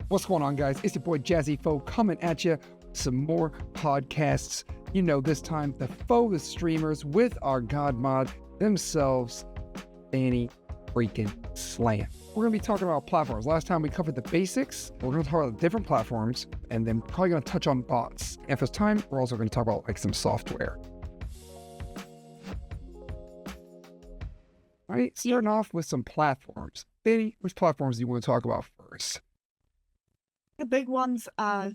What's going on, guys? It's your boy Jazzy coming at you. Some more podcasts. You know, this time the Faux The Streamers with our god mod themselves, Fanny freaking Slam. We're going to be talking about platforms. Last time we covered the basics. We're going to talk about different platforms and then probably going to touch on bots. And if there's time, we're also going to talk about like some software. All right, starting off with some platforms. Fanny, which platforms do you want to talk about first? The big ones are,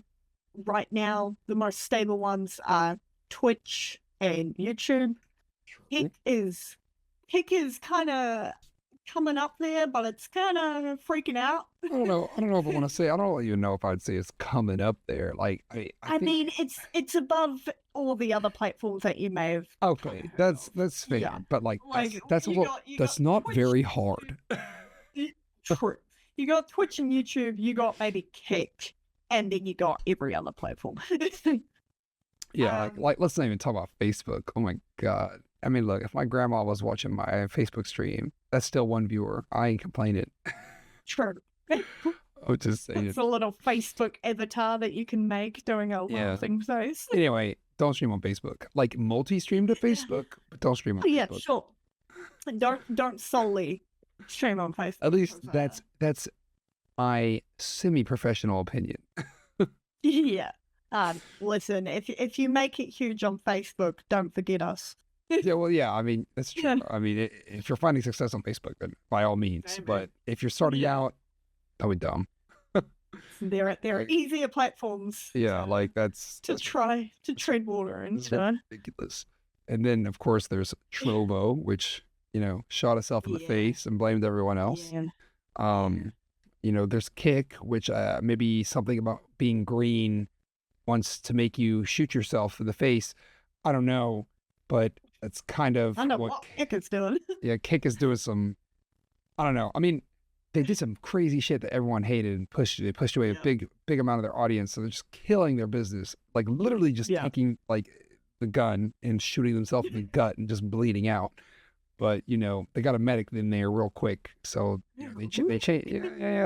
right now, the most stable ones are Twitch and YouTube. Kick is kind of coming up there, but it's kind of freaking out. I don't know if I want to say. I don't even know if I'd say it's coming up there. Like, I mean, it's above all the other platforms that you may have. Okay, that's fair, yeah. But that's not Twitch. Very hard. True. You got Twitch and YouTube. You got maybe Kick, and then you got every other platform. Yeah, like let's not even talk about Facebook. Oh my god. I mean, look, if my grandma was watching my Facebook stream, that's still one viewer. I ain't complaining. True. I'm just saying. It's a little Facebook avatar that you can make doing a laughing face. Anyway, don't stream on Facebook. Like multi-stream to Facebook, but don't stream on Facebook. Yeah, sure. Don't solely stream on Facebook. At least that's my semi-professional opinion. Yeah. Listen, if you make it huge on Facebook, don't forget us. Yeah, well, yeah, I mean, that's true. Yeah. I mean, if you're finding success on Facebook, then by all means. Maybe. But if you're starting out, that would be dumb. There are easier platforms. Yeah, like that's try to tread water into. Ridiculous. And then, of course, there's Trovo, which, you know, shot itself in the face and blamed everyone else. Yeah. You know, there's Kick, which maybe something about being green wants to make you shoot yourself in the face. I don't know, but that's kind of what Kick is doing. Yeah, Kick is doing some, I don't know. I mean, they did some crazy shit that everyone hated and they pushed away a big amount of their audience. So they're just killing their business, like literally just taking like the gun and shooting themselves in the gut and just bleeding out. But, you know, they got a medic in there real quick. So you know,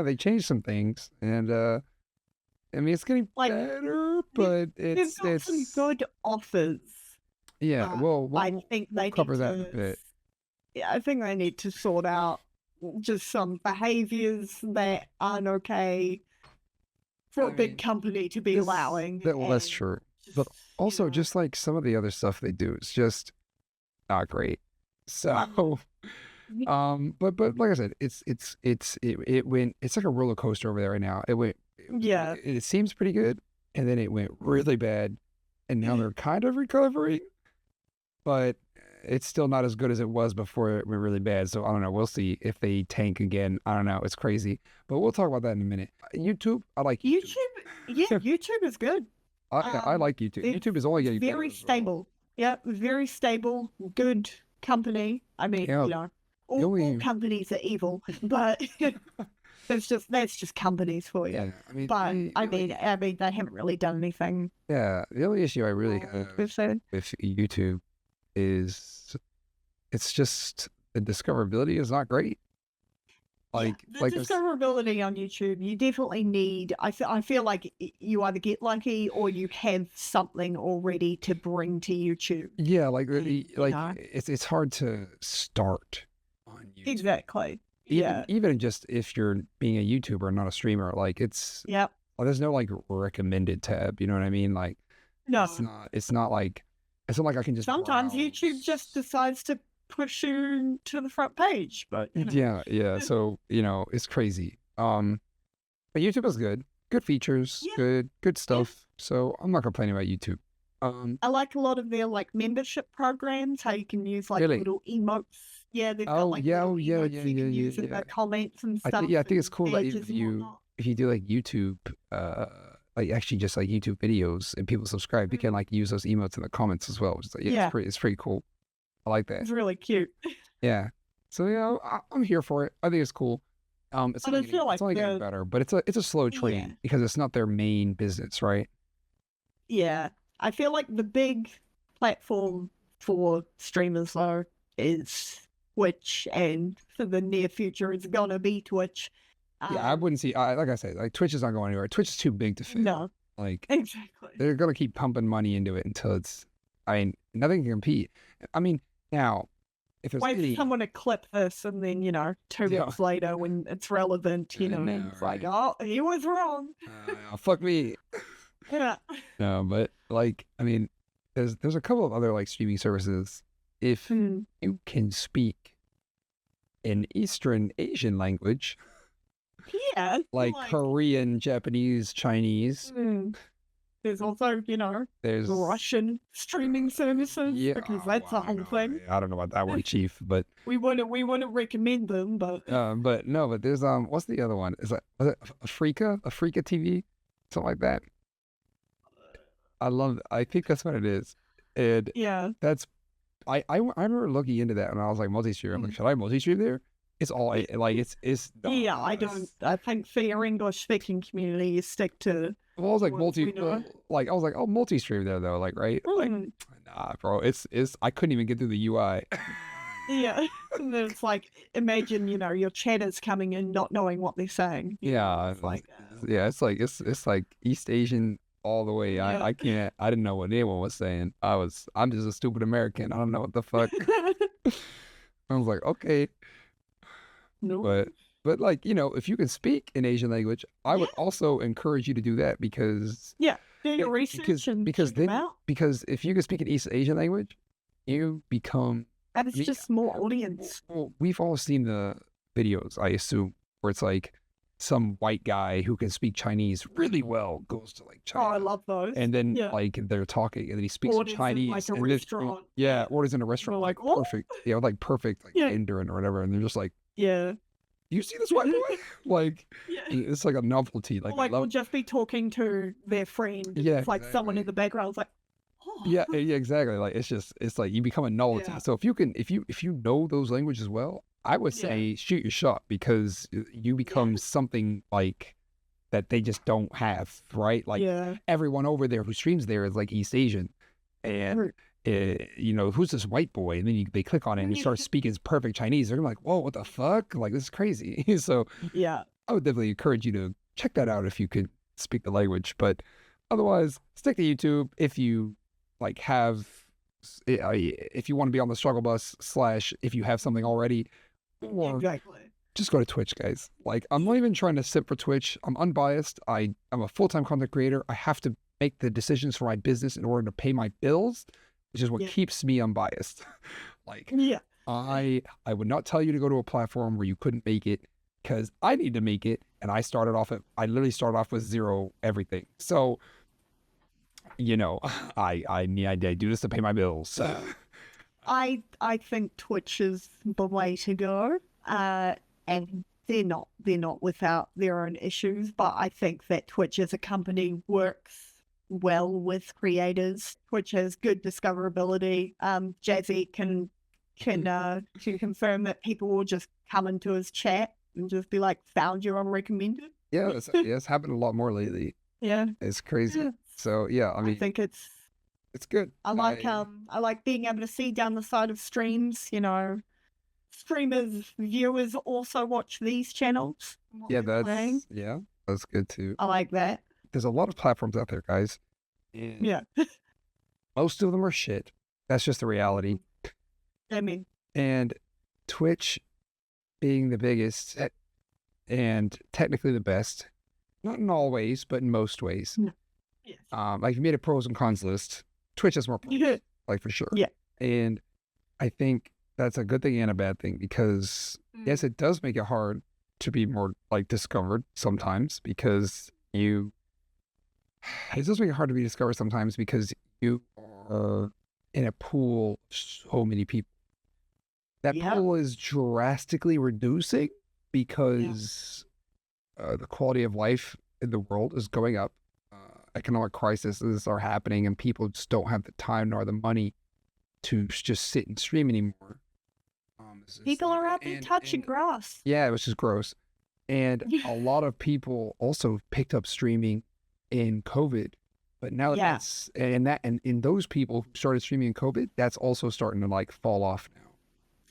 they changed some things. And, I mean, it's getting better, but it's some good offers. Yeah, well, I think they cover that a bit. Yeah, I think they need to sort out just some behaviors that aren't okay for a big company to be allowing. Well, that's true. But also, just like some of the other stuff they do, it's just not great. So, but like I said, it went. It's like a roller coaster over there right now. It went. Yeah. It seems pretty good, and then it went really bad, and now they're kind of recovering, but it's still not as good as it was before it went really bad. So I don't know. We'll see if they tank again. I don't know. It's crazy, but we'll talk about that in a minute. YouTube, I like YouTube. Yeah, YouTube is good. I like YouTube. YouTube is only getting very stable. Yeah, very stable. Good company. I mean, you know, all companies are evil, but that's just companies for you. Yeah, I mean, but they haven't really done anything. Yeah, the only issue I really have with YouTube is it's just the discoverability is not great. Like discoverability on YouTube, you definitely need. I feel like you either get lucky or you have something already to bring to YouTube. Yeah, it's hard to start on YouTube. Exactly. Even just if you're being a YouTuber, not a streamer, like it's there's no like recommended tab. You know what I mean? Like no, it's not like I can just. Sometimes YouTube just decides to push you to the front page, but you know. Yeah. So you know it's crazy. But YouTube is good features, good stuff. So I'm not complaining about YouTube. I like a lot of their like membership programs. How you can use like little emotes. Yeah, they've got like comments and stuff. I think it's cool that if you do like YouTube, like actually just like YouTube videos and people subscribe, you can like use those emotes in the comments as well. Which is like, it's pretty cool. I like that. It's really cute. Yeah. So, you know, I'm here for it. I think it's cool. It's only getting better, but it's a slow train because it's not their main business, right? Yeah. I feel like the big platform for streamers though is Twitch, and for the near future it's gonna be Twitch. Yeah, I wouldn't see. Like I said, like Twitch is not going anywhere. Twitch is too big to fail. No, Like exactly. they're gonna keep pumping money into it until it's. I mean, nothing can compete. I mean, now if there's Wait any, for someone to clip this, and then 2 weeks later, when it's relevant, know, it's like, oh, he was wrong. fuck me. Yeah. No, but like, I mean, there's a couple of other like streaming services. If you can speak an Eastern Asian language, Yeah. like Korean, Japanese, Chinese. There's also, There's Russian streaming services, because that's a whole thing. I don't know about that one, Chief, but we wouldn't recommend them, but no, but there's what's the other one? Was it Africa TV, something like that? I think that's what it is, and yeah, that's I remember looking into that and I was like, multi-stream. I'm like, should I multi-stream there? It's all like it's yeah. I don't. I think for your English speaking community, you stick to. Well, I was like like I was like, oh, multi-stream there though, like right? Like, nah, bro, it's I couldn't even get through the UI. Yeah, and then it's like, imagine your chatters coming in not knowing what they're saying. Yeah, it's like it's like East Asian all the way. I can't. I didn't know what anyone was saying. I'm just a stupid American. I don't know what the fuck. I was like, okay. No. But like, if you can speak an Asian language, I would also encourage you to do that because do your research because if you can speak an East Asian language, you become and it's just more audience. Well, we've all seen the videos, I assume, where it's like some white guy who can speak Chinese really well goes to like China. Oh, I love those. And then like they're talking and then he speaks Chinese. Like a restaurant. Orders in a restaurant. Like perfect. Yeah, like perfect like Mandarin or whatever. And they're just like, you see this white boy? Like, it's like a novelty. Like we'll just be talking to their friend. Yeah, it's like someone in the background is like, oh. Yeah, exactly. Like it's like you become a novelty. So if you know those languages well, I would say shoot your shot because you become something like that they just don't have, right? Like everyone over there who streams there is like East Asian, and who's this white boy? And then they click on it and he starts speaking perfect Chinese. They're like, whoa, what the fuck? Like, this is crazy. So I would definitely encourage you to check that out if you could speak the language. But otherwise, stick to YouTube if you like if you want to be on the struggle bus / if you have something already. Or just go to Twitch, guys. Like, I'm not even trying to sit for Twitch. I'm unbiased. I'm a full-time content creator. I have to make the decisions for my business in order to pay my bills, which is what keeps me unbiased. Like, I would not tell you to go to a platform where you couldn't make it because I need to make it. And I literally started off with zero everything. So, I do this to pay my bills. I think Twitch is the way to go. And they're not without their own issues, but I think that Twitch as a company works well with creators. Twitch has good discoverability. Jazzy can confirm that people will just come into his chat and just be like, found you on recommended. Yeah, it's happened a lot more lately. Yeah, it's crazy. Yeah. So I mean, I think it's good. I like being able to see down the side of streams. Streamers, viewers also watch these channels. Yeah, that's good too. I like that. There's a lot of platforms out there, guys. Yeah. Most of them are shit. That's just the reality. I mean. And Twitch being the biggest and technically the best, not in all ways, but in most ways. Yes. Like if you made a pros and cons list, Twitch has more pros, like for sure. Yeah. And I think that's a good thing and a bad thing because yes, it does make it hard to be more like discovered sometimes because it does make it hard to be discovered sometimes because you are in a pool of so many people. That pool is drastically reducing because the quality of life in the world is going up. Economic crises are happening and people just don't have the time nor the money to just sit and stream anymore. People are out there touching grass. Yeah, which is gross. And a lot of people also picked up streaming in COVID. But now and in those people who started streaming in COVID, that's also starting to like fall off now.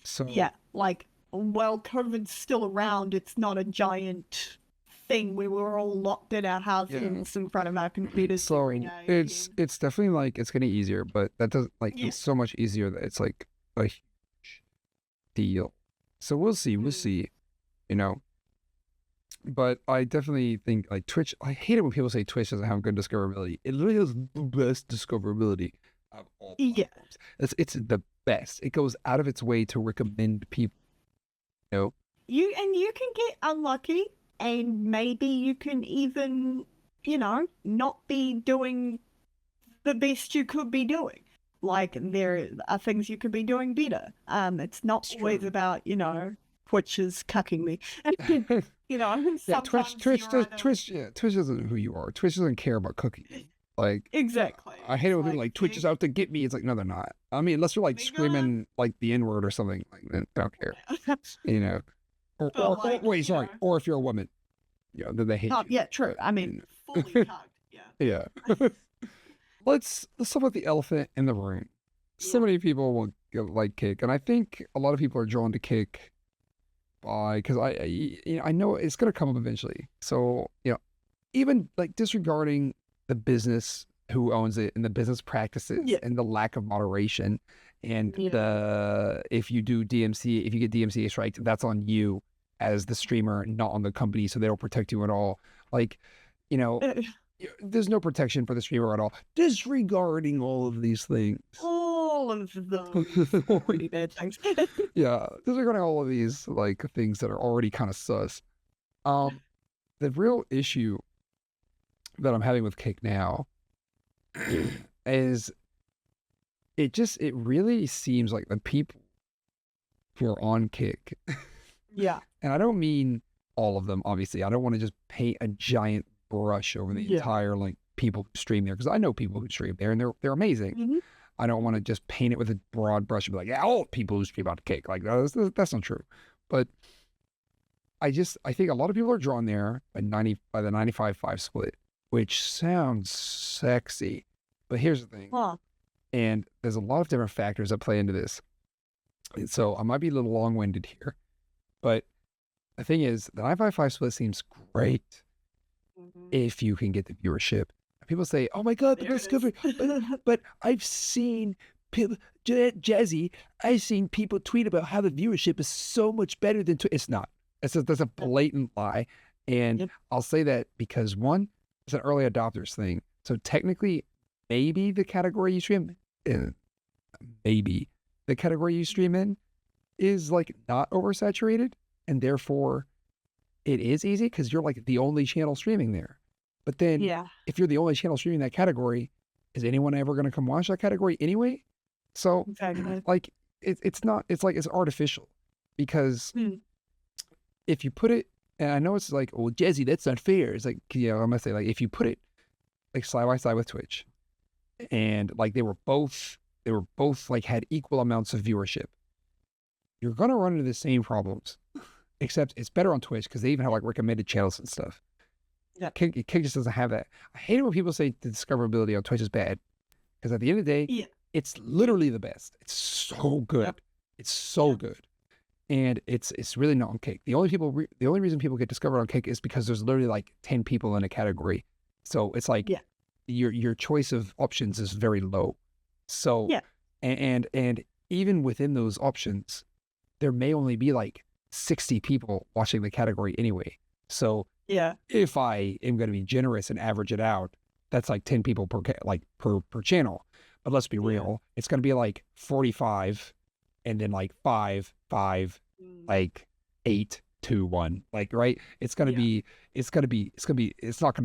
So like while COVID's still around, it's not a giant thing where we're all locked in our houses in front of our computers. So it's definitely like it's getting easier, but that doesn't like it's so much easier that it's like a huge deal. So we'll see, you know. But I definitely think like Twitch, I hate it when people say Twitch doesn't have good discoverability. It literally has the best discoverability of all platforms. It's the best. It goes out of its way to recommend people. You know? You can get unlucky, and maybe you can even, you know, not be doing the best you could be doing. Like there are things you could be doing better. It's not always about, you know, Twitch is cucking me. You know, Twitch isn't who you are. Twitch doesn't care about cooking you. Like exactly. I hate it when people like Twitch is out to get me. It's like no, they're not. I mean, unless you're like screaming like the N-word or something, like then I don't care. You know. Or wait, sorry. Or if you're a woman, you know, then they hate you. Yeah, true. I mean, fully cucked. Yeah. Let's talk about the elephant in the room. So many people will like Kick, and I think a lot of people are drawn to Kick because I know it's gonna come up eventually. So even like disregarding the business who owns it and the business practices and the lack of moderation and if you do DMC, if you get DMCA striked, that's on you as the streamer, not on the company, so they don't protect you at all. Like, there's no protection for the streamer at all. Disregarding all of these things. All of those pretty bad things. Disregarding all of these like things that are already kind of sus. The real issue that I'm having with Kick now is it really seems like the people who are on Kick. And I don't mean all of them, obviously. I don't want to just paint a giant brush over the entire like people who stream there, because I know people who stream there and they're amazing. I don't want to just paint it with a broad brush and be like, all people who stream on Kick. Like that's not true. But I think a lot of people are drawn there by the 95-5 split, which sounds sexy. But here's the thing. And there's a lot of different factors that play into this. And so I might be a little long-winded here. But the thing is, the 955 split seems great if you can get the viewership. People say, "Oh my God, the best discovery!" But I've seen people, Jazzy. I've seen people tweet about how the viewership is so much better than It's not. That's a blatant lie, and I'll say that because one, it's an early adopters thing. So technically, maybe the category you stream in, is like not oversaturated, and therefore it is easy because you're like the only channel streaming there. But then if you're the only channel streaming that category, is anyone ever going to come watch that category anyway? So like it's artificial, because if you put it, and I know it's like, well, Jazzy, that's not fair. It's like, I'm gonna say, like, if you put it like side by side with Twitch, and like they were both like had equal amounts of viewership, you're gonna run into the same problems, except it's better on Twitch because they even have like recommended channels and stuff. Kick just doesn't have that. I hate it when people say the discoverability on Twitch is bad, because at the end of the day, it's literally the best. It's so good. It's so good. And it's really not on Kick. The only reason people get discovered on Kick is because there's literally like 10 people in a category. So it's like your choice of options is very low. So and even within those options, there may only be like 60 people watching the category anyway. So if I am going to be generous and average it out, that's like 10 people per channel. But let's be real, it's going to be like 45 and then like 5, like 8, 2, 1, like, right? It's not going to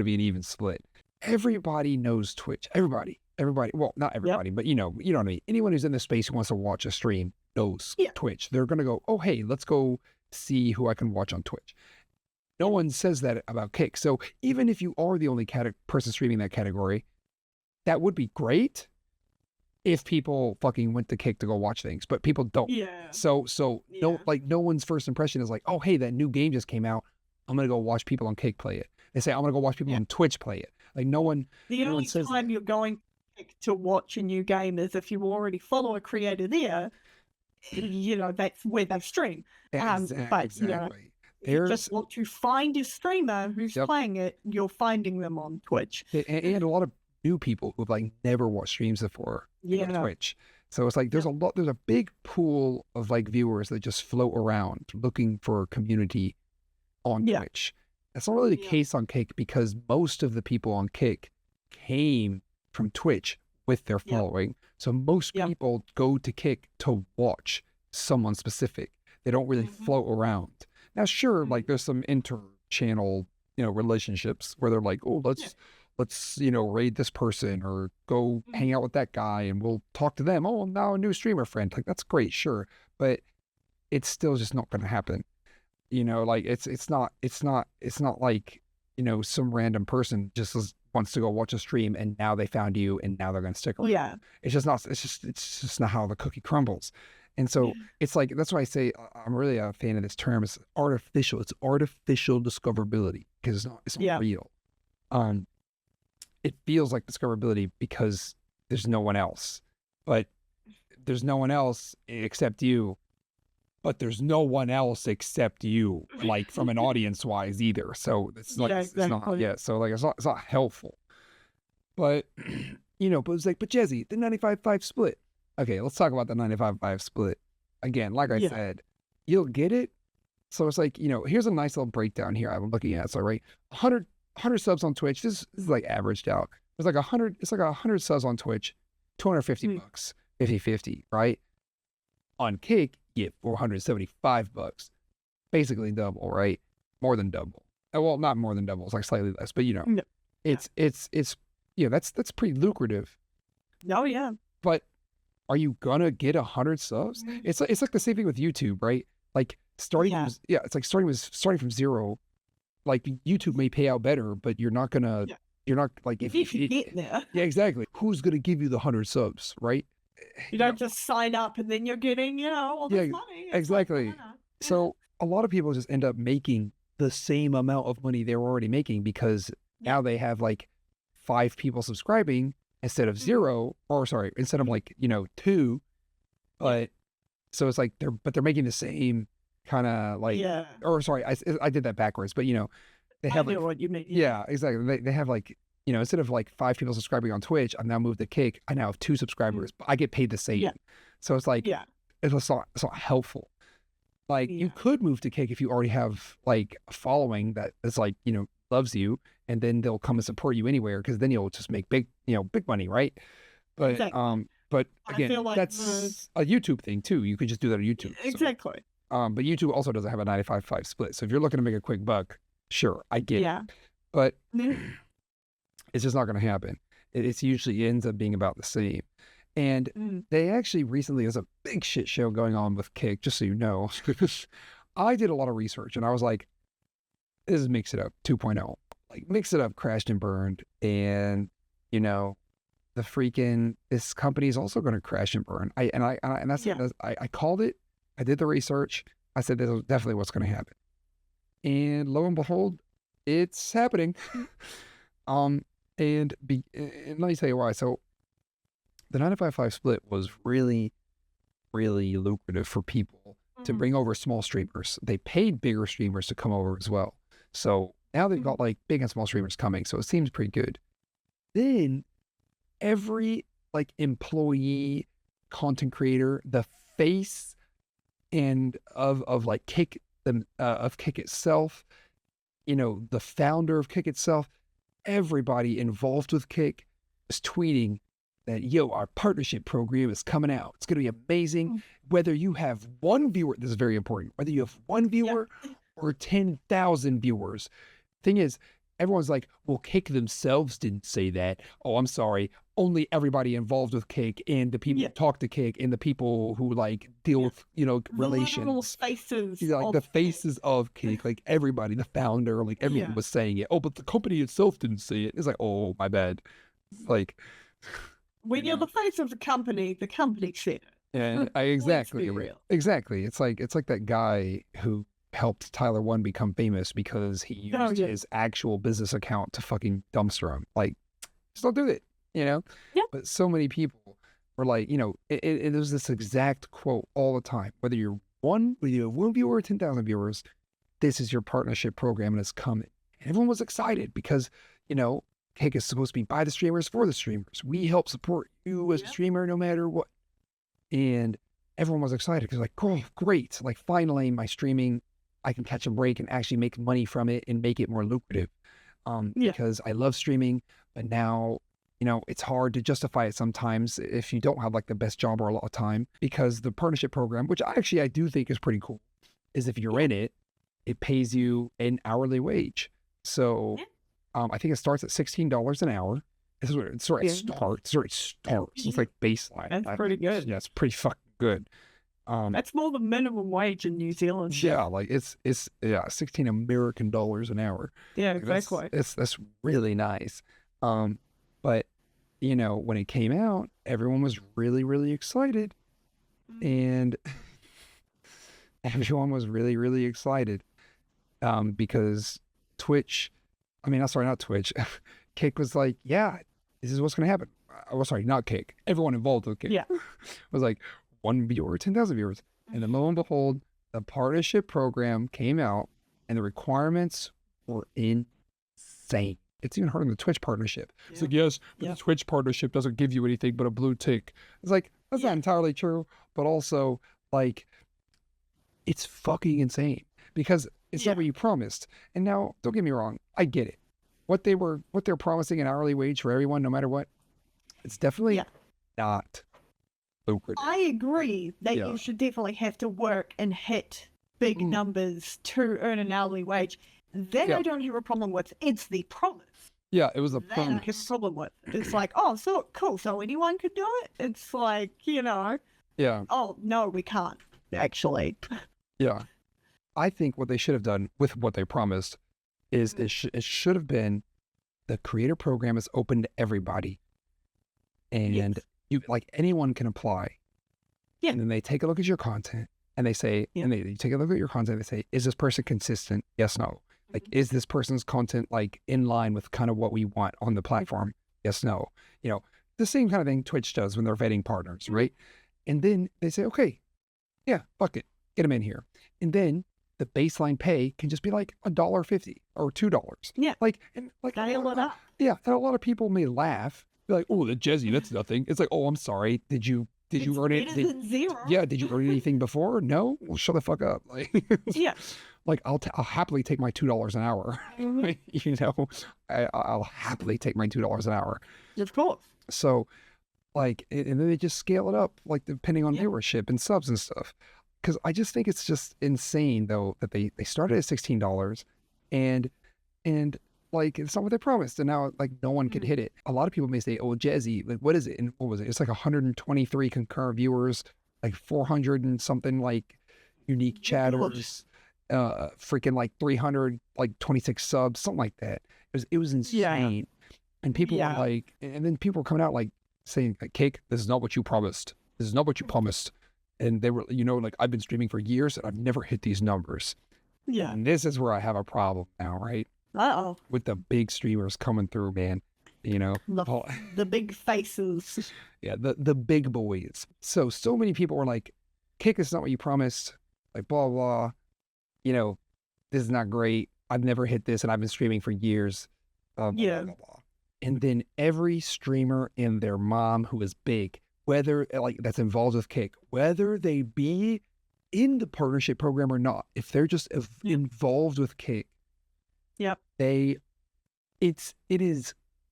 be an even split. Everybody knows Twitch. Everybody. Well, not everybody, but you know what I mean? Anyone who's in the space who wants to watch a stream knows Twitch. They're going to go, oh, hey, let's go see who I can watch on Twitch. No one says that about Kick. So even if you are the only person streaming that category, that would be great if people fucking went to Kick to go watch things, but people don't. So no one's first impression is like, oh, hey, that new game just came out. I'm going to go watch people on Kick play it. They say, I'm going to go watch people on Twitch play it. Like no one says time you're going to watch a new game is if you already follow a creator there, that's where they stream. Exactly. If you just want to find a streamer who's playing it, you're finding them on Twitch. And a lot of new people who've like never watched streams before on Twitch. So it's like there's a big pool of like viewers that just float around looking for community on Twitch. That's not really the case on Kick, because most of the people on Kick came from Twitch with their following. So most people go to Kick to watch someone specific. They don't really float around. Now, sure, like there's some inter-channel, relationships where they're like, oh, let's raid this person or go hang out with that guy and we'll talk to them. Oh, now a new streamer friend. Like, that's great, sure. But it's still just not going to happen. Like it's not like, some random person just wants to go watch a stream and now they found you and now they're going to stick around. Yeah. It's just not how the cookie crumbles. And so it's like, that's why I say I'm really a fan of this term. It's artificial. It's artificial discoverability, because it's not real. It feels like discoverability because there's no one else, but there's no one else except you, but there's no one else except you, like from an audience wise either. So it's like, it's not, so like, it's not helpful, but but it's like, but Jazzy, the 95-5 split. Okay. Let's talk about the 95-5 split again. Like I said, you'll get it. So it's like, here's a nice little breakdown here I'm looking at. So, right. 100 subs on Twitch. This is like averaged out. It's like 100 subs on Twitch, 250 bucks, 50-50, right? On Kick, you get 475 bucks. Basically double, right? More than double. Well, not more than double. It's like slightly less, but it's that's pretty lucrative. Oh yeah. But are you gonna get 100 subs? It's like the same thing with YouTube, right? Like starting from zero. Like YouTube may pay out better, but you're not gonna, you're not like, if you get there. Yeah, exactly. Who's gonna give you the 100 subs, right? You don't just sign up and then you're getting, all this money. Exactly. So a lot of people just end up making the same amount of money they were already making, because now they have like 5 people subscribing instead of 0, or sorry, instead of like, 2. But so it's like they're making the same kind of like, or sorry, I did that backwards, but they have like, what you mean. Yeah, exactly. They have like, instead of like 5 people subscribing on Twitch, I now moved to Kick. I now have 2 subscribers, but I get paid the same. So it's like, it's not helpful. Like you could move to Kick if you already have like a following that is like, loves you, and then they'll come and support you anywhere, because then you'll just make big money, right? But but again, like that's a YouTube thing too. You could just do that on YouTube. Exactly. So, but YouTube also doesn't have a 95-5 split. So if you're looking to make a quick buck, sure, I get it. But it's just not going to happen. It usually ends up being about the same. And they actually recently, there's a big shit show going on with Kick, just so you know. I did a lot of research and I was like, this is Mix It Up 2.0. Like Mix It Up crashed and burned. And, the freaking, this company is also going to crash and burn. I called it. I did the research. I said, this is definitely what's going to happen. And lo and behold, it's happening. And let me tell you why. So the 95-5 split was really, really lucrative for people to bring over small streamers. They paid bigger streamers to come over as well. So now they've got like big and small streamers coming. So it seems pretty good. Then every like employee, content creator, the face and of like Kick, of Kick itself, the founder of Kick itself, everybody involved with Kick is tweeting that, our partnership program is coming out. It's going to be amazing. Whether you have 1 viewer, this is very important, whether you have 1 viewer or 10,000 viewers. Thing is, everyone's like, well, Kick themselves didn't say that. Oh, I'm sorry. Only everybody involved with Kick and the people who talk to Kick and the people who like deal with, relations. Faces like the faces of Kick, like everybody, the founder, like everyone was saying it. Oh, but the company itself didn't say it. It's like, oh, my bad. Like, when you're the face of the company said it. Yeah, exactly. Exactly. It's like that guy who helped Tyler One become famous because he used his actual business account to fucking dumpster him. Like, just don't do it, Yeah. But so many people were like, it was this exact quote all the time. Whether you have 1 viewer or 10,000 viewers, this is your partnership program and it's coming. And everyone was excited because, you know, Cake is supposed to be by the streamers for the streamers. We help support you as a streamer no matter what. And everyone was excited because like, oh, great. Like finally my streaming, I can catch a break and actually make money from it and make it more lucrative. Because I love streaming, but now, you know, it's hard to justify it sometimes if you don't have like the best job or a lot of time, because the partnership program, which I do think is pretty cool, is if you're in it, it pays you an hourly wage. So I think it starts at $16 an hour. This is where it sort of starts. It's like baseline. That's pretty good. Yeah, it's pretty fucking good. That's more than minimum wage in New Zealand. Yeah, like it's 16 American dollars an hour. Yeah, Like, exactly. That's really nice. But you know, when it came out, everyone was really, really excited, and everyone was really, really excited, because Twitch, I mean, sorry, not Twitch. Kick was like, yeah, this is what's going to happen. Oh, sorry, not Kick. Everyone involved with Kick. Yeah. was like 1 viewer, 10,000 viewers. And then lo and behold, the partnership program came out and the requirements were insane. It's even harder than the Twitch partnership. It's like, yes, but the Twitch partnership doesn't give you anything but a blue tick. It's like, that's not entirely true, but also, like, it's fucking insane because it's not what you promised. And now, don't get me wrong, I get it. What they're promising an hourly wage for everyone, no matter what, it's definitely not lucrative. I agree that you should definitely have to work and hit big numbers to earn an hourly wage. That I don't have a problem with. It's the promise. Yeah, it was a promise. That I have a problem with. It's like, oh, so cool. So anyone could do it? It's like, you know. Yeah. Oh, no, we can't, actually. Yeah. I think what they should have done with what they promised is it should have been the creator program is open to everybody. And you like anyone can apply. Yeah. And then they take a look at your content and they say, and they take a look at your content and they say, is this person consistent? Yes, no. Like, is this person's content like in line with kind of what we want on the platform? Yes, no. You know, the same kind of thing Twitch does when they're vetting partners, right? And then they say, okay, yeah, fuck it, get them in here. And then the baseline pay can just be like $1.50 or $2. Yeah. Like, and like, dial it up. Yeah. And a lot of people may laugh. Be like, oh, the Jazzy, that's nothing. It's like, oh, I'm sorry. Did you earn it? Yeah. Did you earn anything before? No. Well, shut the fuck up. Like, like I'll happily take my $2 an hour. You know, I'll happily take my $2 an hour. Of course. So, like, and then they just scale it up, like depending on viewership and subs and stuff. Because I just think it's just insane, though, that they started at $16 and like it's not what they promised, and now like no one could hit it. A lot of people may say, "Oh, Jazzy, like what is it?" And what was it? It's like 123 concurrent viewers, like 400 and something like unique chatters, freaking like 300 like 26 subs, something like that. It was insane, and people were like, and then people were coming out like saying, "Cake, this is not what you promised. This is not what you promised." And they were, you know, like I've been streaming for years and I've never hit these numbers. Yeah, and this is where I have a problem now, right? With the big streamers coming through, man. You know, the big faces. Yeah, the big boys. So many people were like, "Kick is not what you promised." Like blah blah. You know, this is not great. I've never hit this, and I've been streaming for years. Blah, blah, blah. And then every streamer and their mom who is big, whether like that's involved with Kick, whether they be in the partnership program or not, if they're just involved with Kick. Yep. It is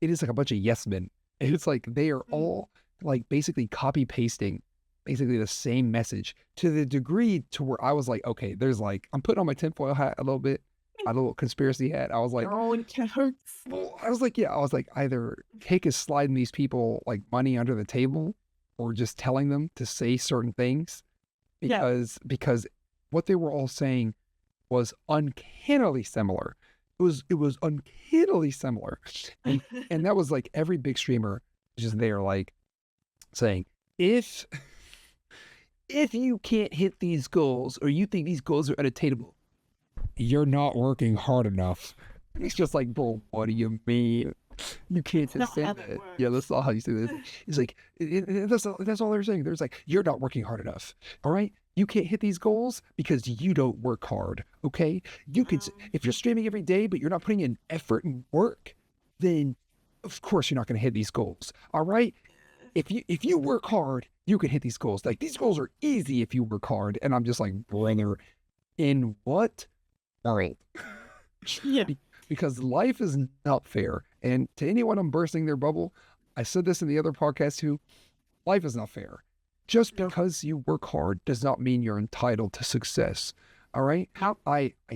like a bunch of yes men. It's like they are all like basically copy pasting basically the same message to the degree to where I was like, okay, there's like, I'm putting on my tinfoil hat a little bit, a little conspiracy hat. I was like, I was like, either Cake is sliding these people like money under the table or just telling them to say certain things because what they were all saying was uncannily similar. It was uncannily similar. And that was like every big streamer just there like saying, if you can't hit these goals or you think these goals are unattainable, you're not working hard enough. It's just like, bro, what do you mean? You can't just say that. Yeah, that's not how you say this. It's like, that's all they're saying. There's like, you're not working hard enough. All right? You can't hit these goals because you don't work hard, okay? You can, if you're streaming every day, but you're not putting in effort and work, then of course you're not going to hit these goals, all right? If you work hard, you can hit these goals. Like, these goals are easy if you work hard. And I'm just like, brother, in what? All right. Yeah. Because life is not fair. And to anyone I'm bursting their bubble, I said this in the other podcast too, life is not fair. Just because you work hard does not mean you're entitled to success. All right?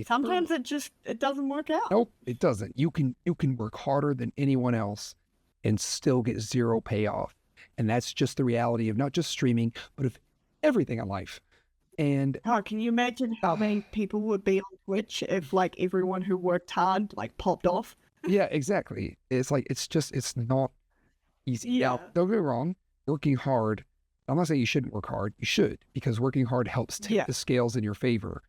Sometimes it doesn't work out. Nope, it doesn't. You can work harder than anyone else and still get zero payoff. And that's just the reality of not just streaming, but of everything in life. And can you imagine how many people would be on Twitch if like everyone who worked hard like popped off? Yeah, exactly. It's like, it's not easy. Yeah. Now, don't get me wrong, working hard, I'm not saying you shouldn't work hard. You should, because working hard helps tip the scales in your favor.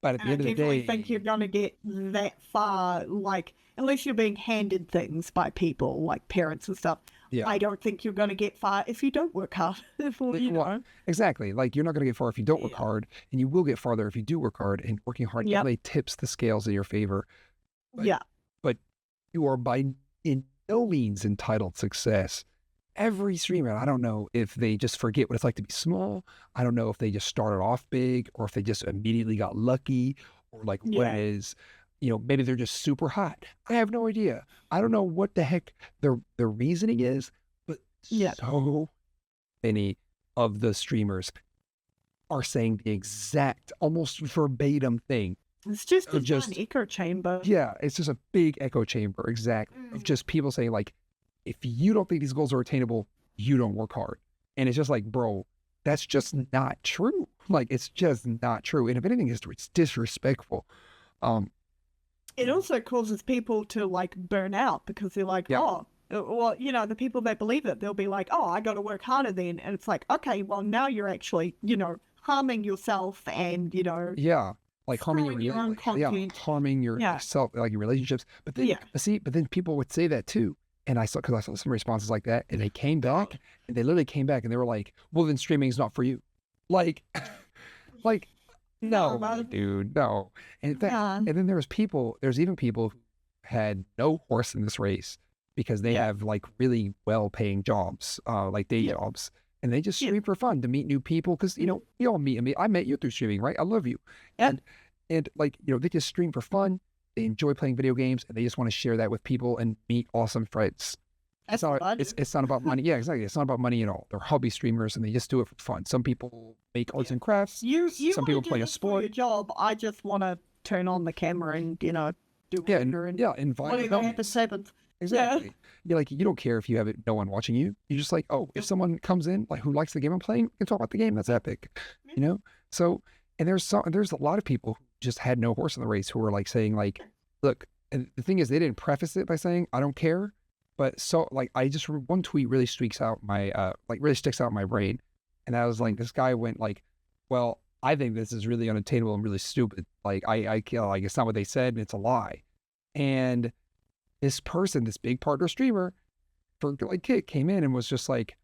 But at the end of the day, I think you're going to get that far, like, unless you're being handed things by people, like parents and stuff. Yeah. I don't think you're going to get far if you don't work hard. Exactly. Like, you're not going to get far if you don't work hard, and you will get farther if you do work hard, and working hard definitely tips the scales in your favor. But you are in no means entitled to success. Every streamer, I don't know if they just forget what it's like to be small. I don't know if they just started off big, or if they just immediately got lucky, or like what it is. You know, maybe they're just super hot. I have no idea. I don't know what the heck the reasoning is, but so many of the streamers are saying the exact, almost verbatim thing. It's just an echo chamber. Yeah, it's just a big echo chamber, exactly, of just people saying like, if you don't think these goals are attainable, you don't work hard. And it's just like, bro, that's just not true. Like, it's just not true. And if anything, it's disrespectful. It also causes people to like burn out, because they're like, oh, well, you know, the people that believe it, they'll be like, oh, I got to work harder then. And it's like, okay, well, now you're actually, you know, harming yourself and, you know. Yeah. Like harming your own content. Harming yourself, like your relationships. But then, but then people would say that too. And I saw some responses like that, and they came back, and they literally came back, and they were like, well, then streaming is not for you. Like, no, dude, no. And and then there's even people who had no horse in this race, because they have like really well-paying jobs, like day jobs, and they just stream for fun to meet new people, because, you know, you all meet me. I met you through streaming, right? I love you. And like, you know, they just stream for fun. They enjoy playing video games, and they just want to share that with people and meet awesome friends. It's not about money. Yeah, exactly. It's not about money at all. They're hobby streamers, and they just do it for fun. Some people make arts and crafts. Some people play a sport. Your job. I just want to turn on the camera and, you know, do invite them. Exactly. You're like, you don't care if you have no one watching you. You're just like, oh, if someone comes in like who likes the game I'm playing, we can talk about the game. That's epic. You know. So, and there's a lot of people who just had no horse in the race, who were like saying like, look, and the thing is, they didn't preface it by saying I don't care, but so like, I just, one tweet really sticks out in my brain, and I was like, this guy went like, well, I think this is really unattainable and really stupid. Like, I like, it's not what they said, and it's a lie. And this person, this big partner streamer for like Kit, came in and was just like,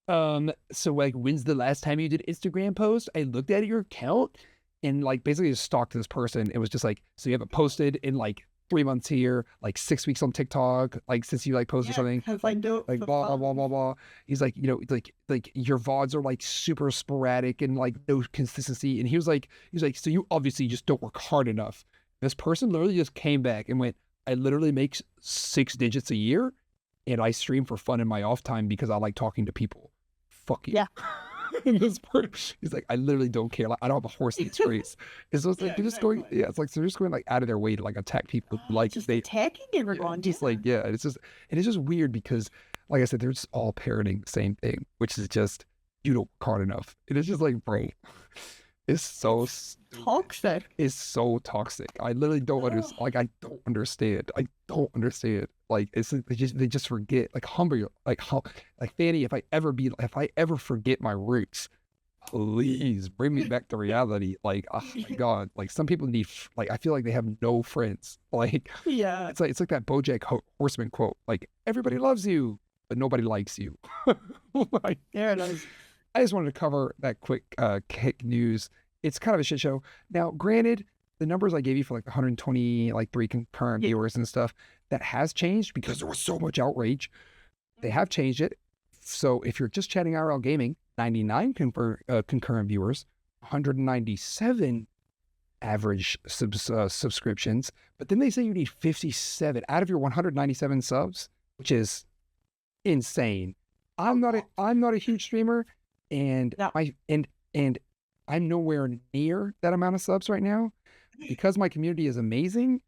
so like, when's the last time you did Instagram post? I looked at your account, and like basically just stalked this person. It was just like, so you haven't posted in like 3 months here, like 6 weeks on TikTok, like since you like posted something, like blah blah blah blah. He's like, you know, like your VODs are like super sporadic and like no consistency. And he was like, so you obviously just don't work hard enough. This person literally just came back and went, I literally make 6 digits a year, and I stream for fun in my off time because I like talking to people. Fuck you. Yeah. And this person, he's like, I literally don't care. Like, I don't have a horse in this race. It's like they're just going, it's like they're just going like out of their way to like attack people. Like, just attacking everyone. Just like, and it's just weird, because, like I said, they're just all parroting the same thing, which is just, you don't work hard enough. And it's just like, bro, it's so toxic. It's so toxic. I literally don't understand. Like, I don't understand. Like, it's like they just forget. Like, Fanny, if I ever forget my roots, please bring me back to reality. Like, oh my God. Like, some people need, like, I feel like they have no friends. Like, it's like that BoJack Horseman quote. Like, everybody loves you, but nobody likes you. Like, there it is. I just wanted to cover that quick kick news. It's kind of a shit show. Now, granted, the numbers I gave you for like 120, like 3 concurrent viewers and stuff, that has changed because there was so much outrage. They have changed it. So if you're just chatting IRL gaming, 99 concurrent viewers, 197 average subscriptions, but then they say you need 57 out of your 197 subs, which is insane. I'm not a huge streamer, and I'm nowhere near that amount of subs right now. Because my community is amazing,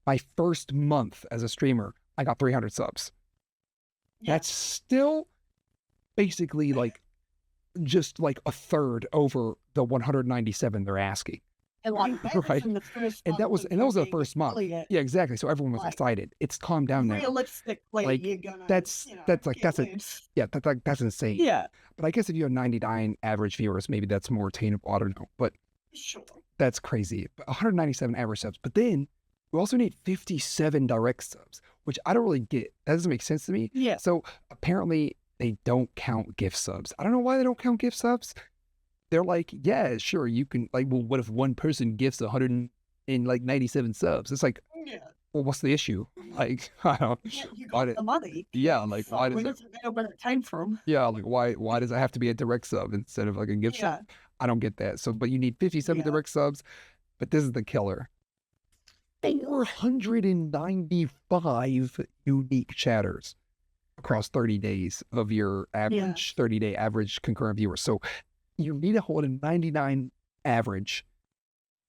my first month as a streamer, I got 300 subs. That's still basically like just like a third over the 197 they're asking. And like that right? was the first And that was the first month. Yeah, exactly. So everyone was excited. It's calmed down now. Realistically, like you're gonna, that's insane. Yeah. But I guess if you have 99 average viewers, maybe that's more attainable. I don't know. But Sure. that's crazy. But 197 average subs. But then we also need 57 direct subs, which I don't really get. That doesn't make sense to me. Yeah. So apparently they don't count gift subs. I don't know why they don't count gift subs. They're like, yeah, sure, you can, like, well, what if one person gifts 197 subs? It's like, well, what's the issue? Like, I don't, you got the money. Yeah, like, So why does it know where it came from? Yeah, like, why does it have to be a direct sub instead of like a gift sub? I don't get that. So, but you need 57 direct subs, but this is the killer. 495 unique chatters across 30 days of your average 30-day average concurrent viewers. So you need to hold a 99 average.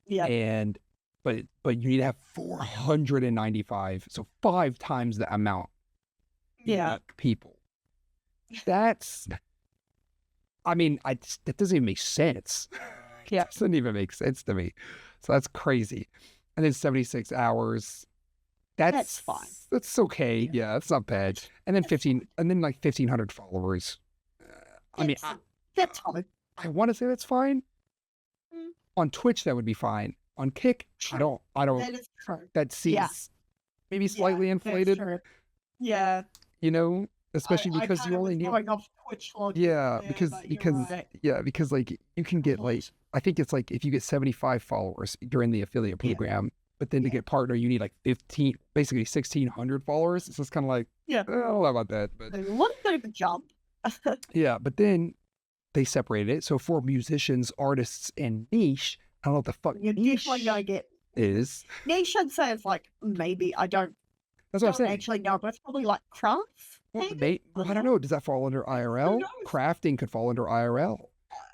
Yeah. And but you need to have 495. So 5 times the amount. People. That's, I mean, that doesn't even make sense. It doesn't even make sense to me. So that's crazy. And then 76 hours. That's fine. That's okay. Yeah, that's not bad. And then 1,500 followers. I mean, that's fine. I want to say that's fine. On Twitch, that would be fine. On Kick, I don't. That is true. That seems maybe slightly inflated. Yeah. You know, especially because you only need. Because like you can get like, I think it's like if you get 75 followers, you're in the affiliate program. But then to get partner, you need like 1,600 followers. It's just kind of like, I don't know about that. But a little bit of a jump. Yeah, but then they separated it. So for musicians, artists, and niche, I don't know what the fuck niche is. Niche, I'd say, is like, maybe, I don't. That's what I'm saying. Actually, no, but it's probably like crafts. Well, I don't know. Does that fall under IRL? Crafting could fall under IRL.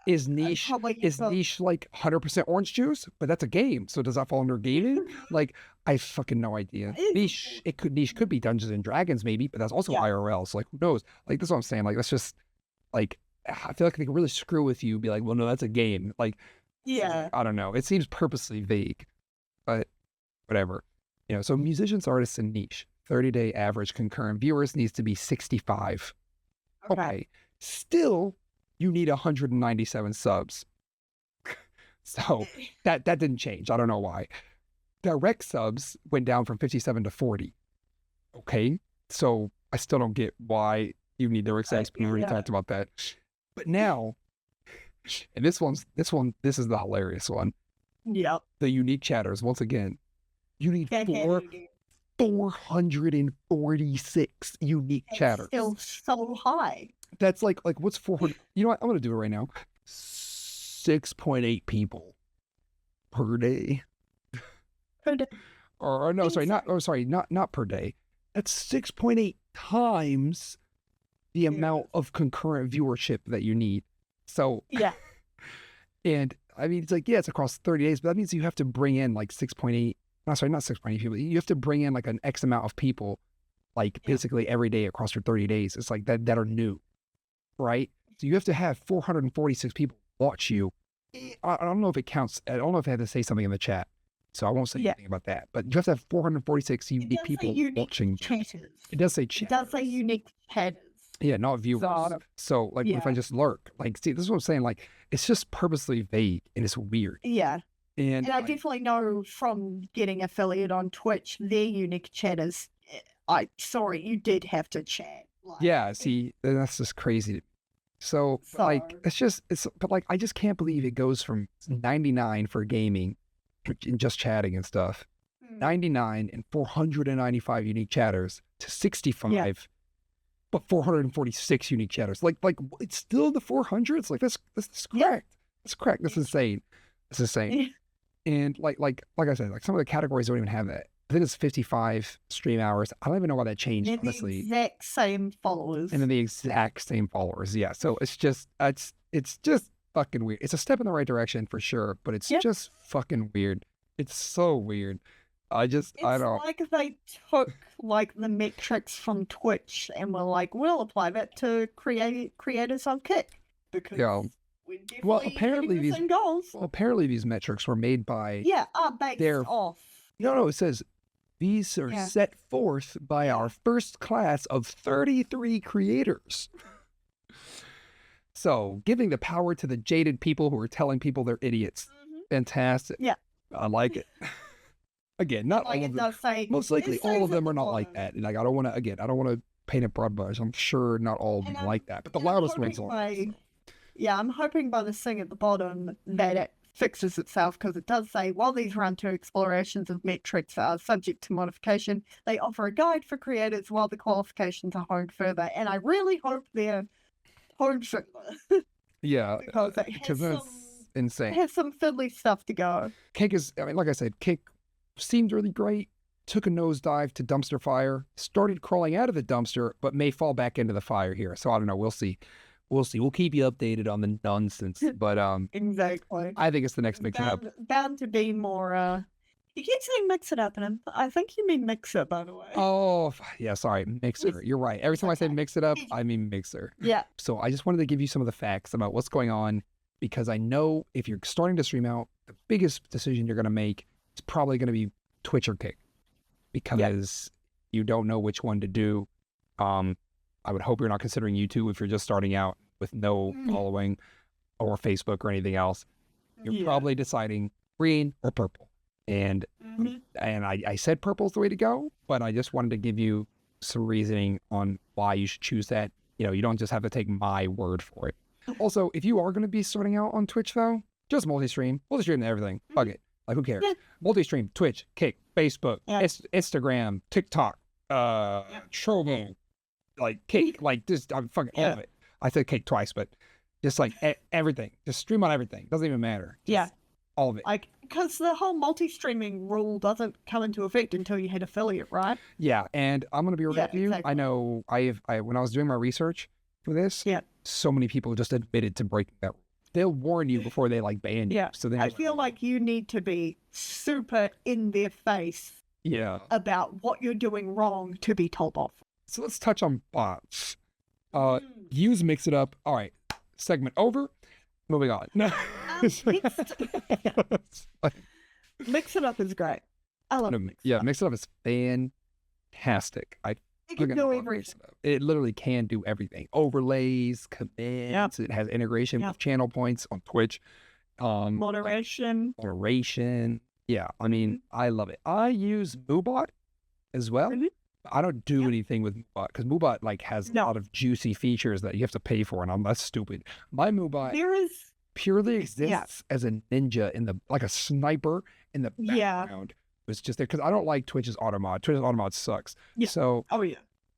Is niche like 100% orange juice? But that's a game. So does that fall under gaming? Like, I fucking no idea. Niche could be Dungeons and Dragons maybe, but that's also IRL. So like, who knows? Like, that's what I'm saying. Like, that's just like, I feel like they can really screw with you. Be like, well, no, that's a game. Like, I don't know. It seems purposely vague, but whatever. You know, so musicians, artists, and niche, 30-day average concurrent viewers needs to be 65. Okay. Still, you need 197 subs. So that didn't change. I don't know why. Direct subs went down from 57 to 40. Okay. So I still don't get why you need direct subs. We already talked about that. But now, and this is the hilarious one. Yep. The unique chatters, once again, you need 446 unique chatters. Still so high. That's like what's 400? You know what? I'm going to do it right now. 6.8 people per day. Or no, sorry, not per day. That's 6.8 times the amount of concurrent viewership that you need. So and I mean, it's like, it's across 30 days, but that means you have to bring in like 6.8. No, sorry, not 6.8 people. You have to bring in like an X amount of people, like basically every day across your 30 days. It's like that are new, right? So you have to have 446 people watch you. I don't know if it counts. I don't know if I had to say something in the chat, so I won't say anything about that. But you have to have 446 unique people watching. Chatters. It does say chatters. It does say unique chatters. Yeah, not viewers. So like, what if I just lurk? Like, see, this is what I'm saying. Like, it's just purposely vague and it's weird. Yeah. And I definitely know from getting affiliate on Twitch, their unique chatters. Sorry, you did have to chat. See, that's just crazy. So, So like, but like, I just can't believe it goes from 99 for gaming and just chatting and stuff, 99 and 495 unique chatters to 65, but 446 unique chatters. Like, it's still the 400s. Like, that's correct. That's correct. That's insane. That's insane. And like I said, like some of the categories don't even have that. I think it's 55 stream hours. I don't even know why that changed, honestly. The exact same followers. And then the exact same followers. Yeah. So it's just fucking weird. It's a step in the right direction for sure, but it's just fucking weird. It's so weird. I don't. It's like they took like the metrics from Twitch and were like, we'll apply that to creators on Kick. Because apparently these metrics were made by based off. No, it says these are set forth by our first class of 33 creators. So giving the power to the jaded people who are telling people they're idiots. Fantastic. Yeah, I like it. Again, not all of them. Most likely, all of them are not like that. And like, I don't want to paint a broad brush. I'm sure not all of them like that, but the loudest ones are. Yeah, I'm hoping by this thing at the bottom that it fixes itself, because it does say, while these run to explorations of metrics are subject to modification, they offer a guide for creators while the qualifications are honed further. And I really hope they're honed further. Yeah, because that's insane. It has some fiddly stuff to go. Kick like I said, Kick seemed really great. Took a nosedive to dumpster fire. Started crawling out of the dumpster, but may fall back into the fire here. So I don't know. We'll see. We'll keep you updated on the nonsense, but exactly. I think it's the next Mix It Up. Bound to be more. You keep saying Mix It Up, and I think you mean Mixer, by the way. Oh yeah, sorry, Mixer. You're right. Every time I say Mix It Up, I mean Mixer. Yeah. So I just wanted to give you some of the facts about what's going on, because I know if you're starting to stream out, the biggest decision you're going to make is probably going to be Twitch or Kick, because you don't know which one to do. I would hope you're not considering YouTube if you're just starting out with no following, or Facebook or anything else. You're probably deciding green or purple. And I said purple's the way to go, but I just wanted to give you some reasoning on why you should choose that. You don't just have to take my word for it. Also, if you are going to be starting out on Twitch, though, just multi-stream everything. Fuck it. Like, who cares? Multi-stream, Twitch, Kick, Facebook, Instagram, TikTok, Trovo. Like Cake, like just I'm fucking all of it. I said Cake twice, but just like everything, just stream on everything. Doesn't even matter. Just all of it. Like, because the whole multi-streaming rule doesn't come into effect until you hit affiliate, right? Yeah, and I'm gonna be real with you. Exactly. I know I when I was doing my research for this, so many people just admitted to breaking that rule. They'll warn you before they like ban you. So I feel like you need to be super in their face. About what you're doing wrong to be told off. So let's touch on bots. Use Mix It Up. All right, segment over. Moving on. No. Mix It Up is great. I love it. Yeah, Mix It Up is fantastic. It can do everything. It literally can do everything. Overlays, commands. It has integration with channel points on Twitch. Moderation. Yeah, I mean, I love it. I use Moobot as well. I don't do anything with Moobot, because Moobot like has a lot of juicy features that you have to pay for, and that's stupid. My Moobot purely exists as a ninja like a sniper in the background. It's just there because I don't like Twitch's auto mod. Twitch's auto mod sucks. So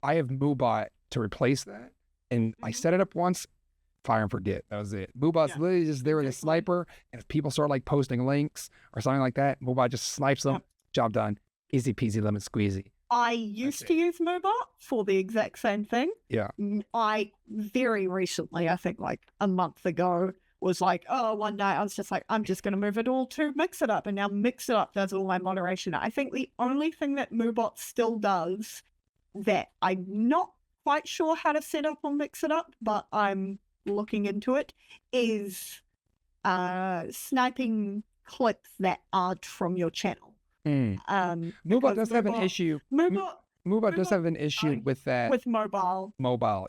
I have Moobot to replace that, and I set it up once, fire and forget. That was it. Moobot's literally just there with a sniper, and if people start like posting links or something like that, Moobot just snipes them. Job done. Easy peasy lemon squeezy. I used to use Moobot for the exact same thing. I very recently, I think like a month ago, was like, one day I was just like, I'm just going to move it all to Mix It Up. And now Mix It Up does all my moderation. I think the only thing that Moobot still does that I'm not quite sure how to set up on Mix It Up, but I'm looking into it, is sniping clips that aren't from your channel. Moobot does have an issue. Moobot does have an issue with that. With mobile. Mobile,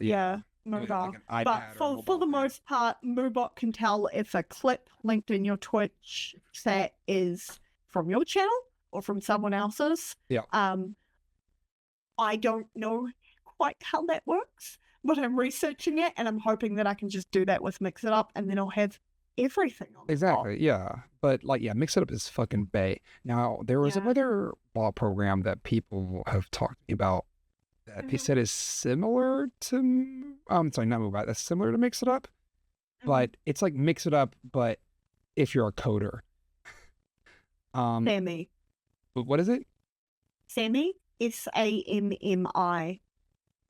mobile. Like but for the most part, Moobot can tell if a clip linked in your Twitch set is from your channel or from someone else's. I don't know quite how that works, but I'm researching it, and I'm hoping that I can just do that with Mix It Up, and then I'll have everything on the Exactly. Yeah. But like, yeah, Mix It Up is fucking bae. Now, there was another bot program that people have talked about that they said is similar to, sorry, not Move Out, that's similar to Mix It Up, but it's like Mix It Up, but if you're a coder. Sammy. What is it? Sammy? SAMMI.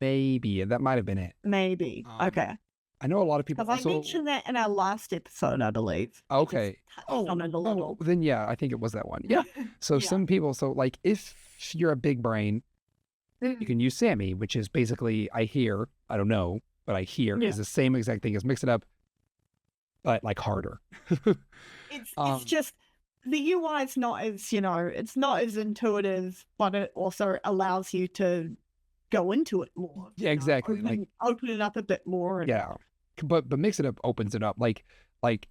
Maybe. That might have been it. Maybe. Okay. I know a lot of people Because I mentioned that in our last episode, I believe. Okay. On it a little. Then yeah, I think it was that one. Yeah. So some people, so like if you're a big brain, you can use Sammy, which is basically I don't know, but I hear is the same exact thing as Mix It Up, but like harder. It's just the UI is not as, it's not as intuitive, but it also allows you to go into it more. Yeah, exactly. Open it up a bit more. Yeah. But Mix It Up opens it up. Like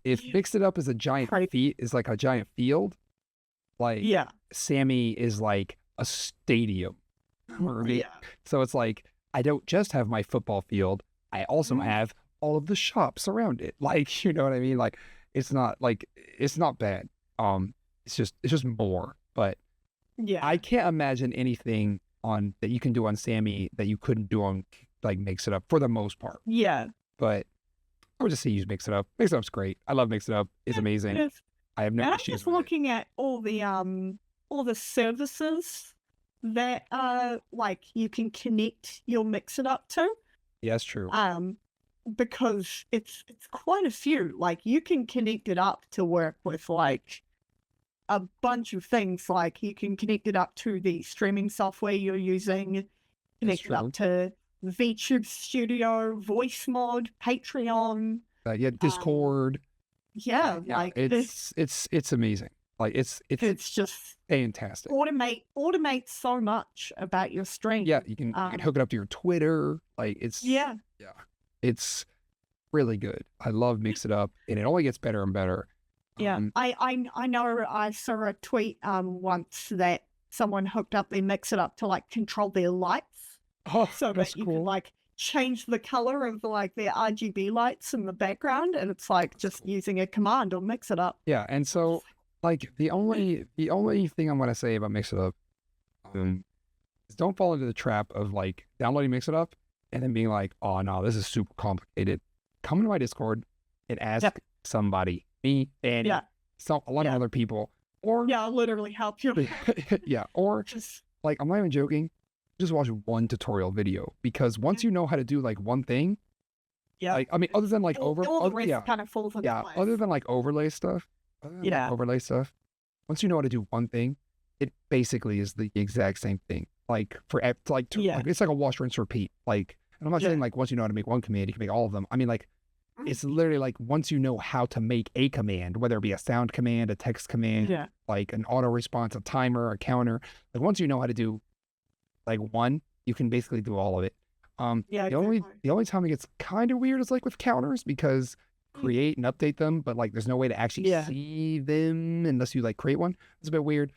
if Mix It Up is a giant is like a giant field, like Sammy is like a stadium. So it's like I don't just have my football field, I also have all of the shops around it. Like, you know what I mean? Like it's not bad. It's just more. But I can't imagine anything on that you can do on Sammy that you couldn't do on like Mix It Up for the most part. Yeah. But I would just say use Mix It Up. Mix It Up's great. I love Mix It Up. It's amazing. I have no issues. I'm just looking at all the services that like you can connect your Mix It Up to. Yeah, that's true. Because it's quite a few. Like you can connect it up to work with like a bunch of things. Like you can connect it up to the streaming software you're using, connect it up to VTube Studio, Voice Mod, Patreon. Discord. Like it's amazing. Like it's just fantastic. Automate so much about your stream. Yeah, you can hook it up to your Twitter. Like it's it's really good. I love Mix It Up, and it only gets better and better. I know I saw a tweet once that someone hooked up their Mix It Up to like control their lights. So that you can like change the color of like their RGB lights in the background, and it's like just using a command or Mix It Up. Yeah, and so like the only thing I'm gonna say about Mix It Up is don't fall into the trap of like downloading Mix It Up and then being like, oh no, this is super complicated. Come into my Discord and ask somebody, me, and a lot of other people, or I'll literally help you. Or just like I'm not even joking. Just watch one tutorial video, because once you know how to do like one thing, like I mean, other than like kind of falls into place. Other than like overlay stuff, once you know how to do one thing, it basically is the exact same thing. Like it's like a wash, rinse, repeat. Like, and I'm not saying like once you know how to make one command, you can make all of them. I mean, like it's literally like once you know how to make a command, whether it be a sound command, a text command, like an auto response, a timer, a counter. Like once you know how to do like one, you can basically do all of it. The only time it gets kind of weird is like with counters, because create and update them, but like there's no way to actually see them unless you like create one. It's a bit weird.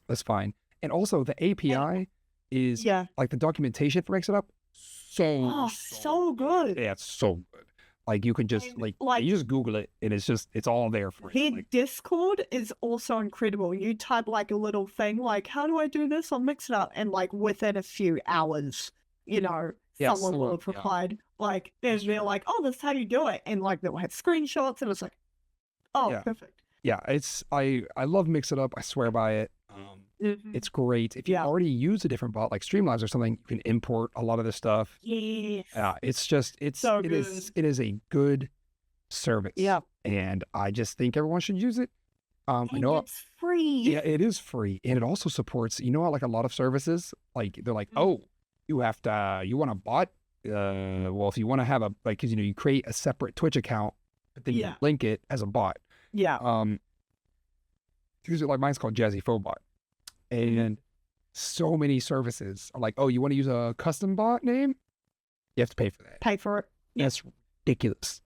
That's fine. And also the API is like the documentation for Mix It Up. So good. Yeah, it's so good. Like you can just like you just Google it and it's all there for you. Their Discord is also incredible. You type like a little thing like, how do I do this? I'll Mix It Up, and like within a few hours, someone will have replied like they're like, oh, that's how you do it, and like they'll have screenshots, and it's like, perfect. Yeah, I love Mix It Up. I swear by it. It's great. If you already use a different bot like Streamlabs or something, you can import a lot of this stuff. Yeah, it's so good. It is a good service. Yeah, and I just think everyone should use it. I know it's free. Yeah, it is free, and it also supports. You know how like a lot of services, like they're like, oh, you want a bot? Well, if you want to have because you create a separate Twitch account, but then you link it as a bot. Yeah. Like mine's called Jazzy Phobot. And so many services are like, oh, you want to use a custom bot name? You have to pay for that. Pay for it. That's ridiculous.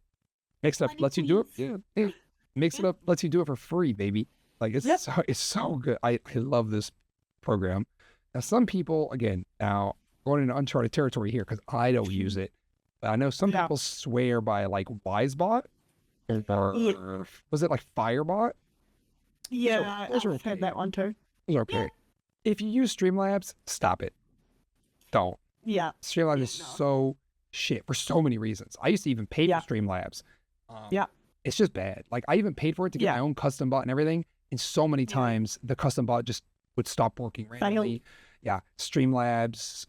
Mix It Up lets you do it. Yeah. Mix It Up lets you do it for free, baby. Like it's so good. I love this program. Now some people, again, of going into uncharted territory here because I don't use it. But I know some people swear by like Wisebot. Or was it like Firebot? Yeah, those are I've heard that one too. Those are okay. If you use Streamlabs, stop it. Don't. Yeah. Streamlabs is so shit for so many reasons. I used to even pay for Streamlabs. It's just bad. Like I even paid for it to get my own custom bot and everything. And so many times the custom bot just would stop working randomly. Yeah. Streamlabs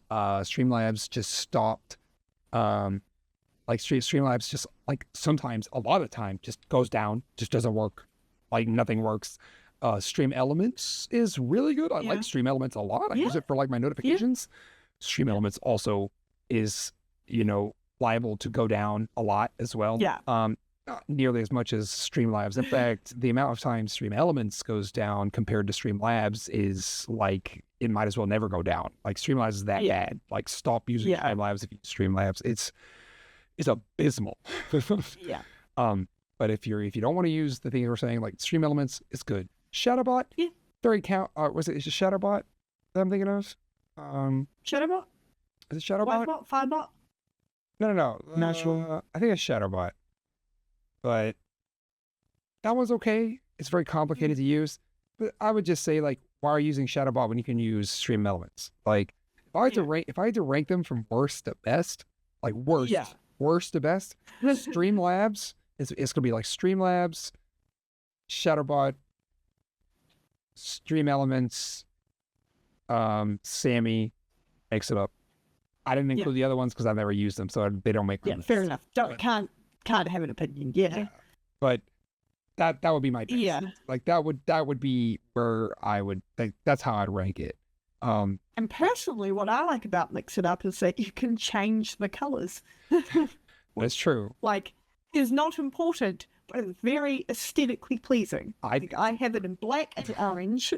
just stopped. Streamlabs just like sometimes, a lot of the time, just goes down, just doesn't work. Like nothing works. Stream Elements is really good. I like Stream Elements a lot. I use it for like my notifications. Stream Elements also is, liable to go down a lot as well. Not nearly as much as Streamlabs. In fact, the amount of time Stream Elements goes down compared to Streamlabs is like, it might as well never go down. Like Streamlabs is that bad. Like stop using Streamlabs if you use Streamlabs. It's abysmal. But if you don't want to use the things we're saying, like Stream Elements, it's good. Shadowbot, very count. Was it Shadowbot that I'm thinking of? Shadowbot? Is it Shadowbot? Whitebot? Firebot? No. Natural. I think it's Shadowbot. But that one's okay. It's very complicated to use. But I would just say, like, why are you using Shadowbot when you can use Stream Elements? Like, if I had to rank them from worst to best, like worst to best, Streamlabs, it's gonna be like Streamlabs, Shadowbot, Stream Elements, Sammy, Mix It Up. I didn't include the other ones because I've never used them, so they don't make sense. Fair enough. Can't have an opinion. But that would be my best. Like that would be where I would think that's how I'd rank it. And personally, what I like about Mix It Up is that you can change the colors. That's true. Like, is not important, but it's very aesthetically pleasing. I have it in black and orange.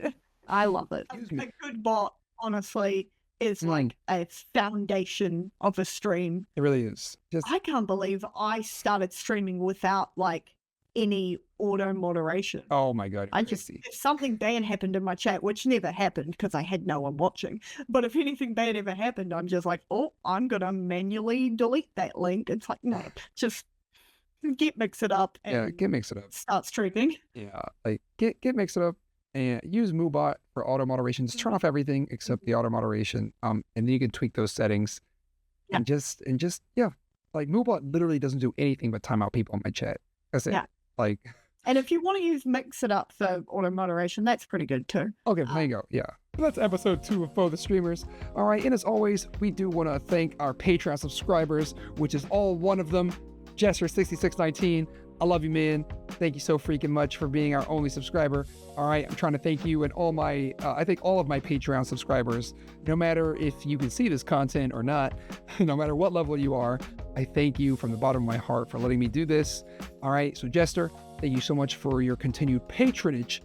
I love it. A good bot, honestly, is like a foundation of a stream. It really is. I can't believe I started streaming without like any auto moderation. Oh my God. If something bad happened in my chat, which never happened because I had no one watching, but if anything bad ever happened, I'm just like, oh, I'm going to manually delete that link. It's like, no, just get Mix It Up. And get Mix It Up. Start streaming. Yeah, like get Mix It Up and use MooBot for auto moderation. Just turn off everything except the auto moderation. And then you can tweak those settings. And just like MooBot literally doesn't do anything but time out people in my chat. That's it. Like, and if you want to use Mix It Up for auto moderation, that's pretty good too. Okay, there you go. Yeah. That's episode 2 of Faux The Streamers. All right, and as always, we do want to thank our Patreon subscribers, which is all one of them, Jester6619. I love you, man. Thank you so freaking much for being our only subscriber. All right, I'm trying to thank you and all my, I think all of my Patreon subscribers, no matter if you can see this content or not, no matter what level you are, I thank you from the bottom of my heart for letting me do this. All right, so Jester, thank you so much for your continued patronage.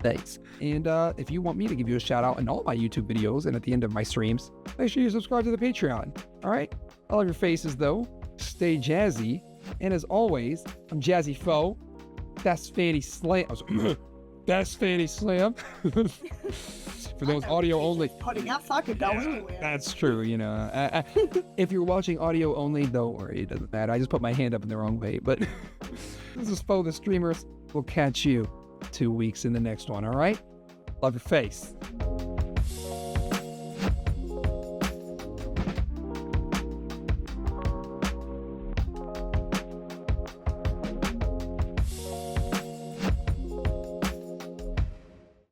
Thanks. And if you want me to give you a shout out in all my YouTube videos and at the end of my streams, make sure you subscribe to the Patreon. All right, I love your faces though. Stay jazzy. And as always, I'm Jazzy Faux. That's Fanny Slam. That's Fanny Slam. For those audio only. That's true, if you're watching audio only, don't worry, it doesn't matter. I just put my hand up in the wrong way. But this is Faux The Streamers. We'll catch you 2 weeks in the next one, all right? Love your face.